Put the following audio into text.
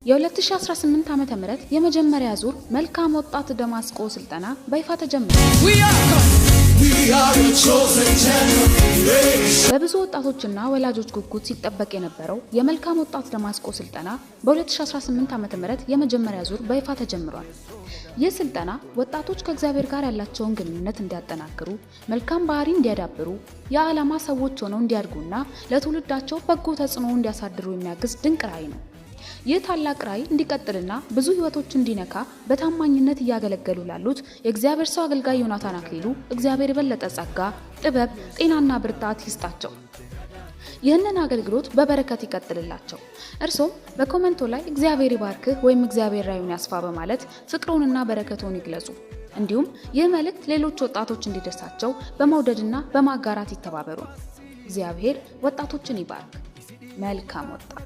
የ2018 ዓመተ ምህረት የመጀመሪያ ዙር መልካም ወጣት ደማስቆ ስልጠና በይፋ ተጀምሯል። በብዙ ወጣቶችና ወላጆች ጉጉት ሲጠበቅ የነበረው የመልካም ወጣት ደማስቆ ስልጠና በ2018 ዓመተ ምህረት የመጀመሪያ ዙር በይፋ ተጀምሯል። ይህ ስልጠና ወጣቶች ከእግዚአብሔር ጋር ያላቸውን ግንኙነት እንዲያጠናክሩ፣ መልካም ባህሪ እንዲያዳብሩ፣ የዓላማ ሰዎች ሆነው እንዲያድጉና ለትውልዳቸው በጎ ተጽዕኖ እንዲያሳድሩ የሚያግዝ ድንቅ ራዕይ ነው። ይህ ታላቅ ራዕይ እንዲቀጥልና ብዙ ህይወቶች እንዲነካ በታማኝነት እያገለገሉ ላሉት የእግዚአብሔር ሰው አገልጋይ ዮናታን አክሊሉ እግዚአብሔር የበለጠ ጸጋ፣ ጥበብ፣ ጤናና ብርታት ይስጣቸው። ይህንን አገልግሎት በበረከት ይቀጥልላቸው። እርሶም በኮሜንቶ ላይ እግዚአብሔር ይባርክህ ወይም እግዚአብሔር ራዕዩን ያስፋ በማለት ፍቅሩንና በረከቱን ይግለጹ። እንዲሁም ይህ መልእክት ሌሎች ወጣቶች እንዲደርሳቸው በመውደድና በማጋራት ይተባበሩ። እግዚአብሔር ወጣቶችን ይባርክ። መልካም ወጣት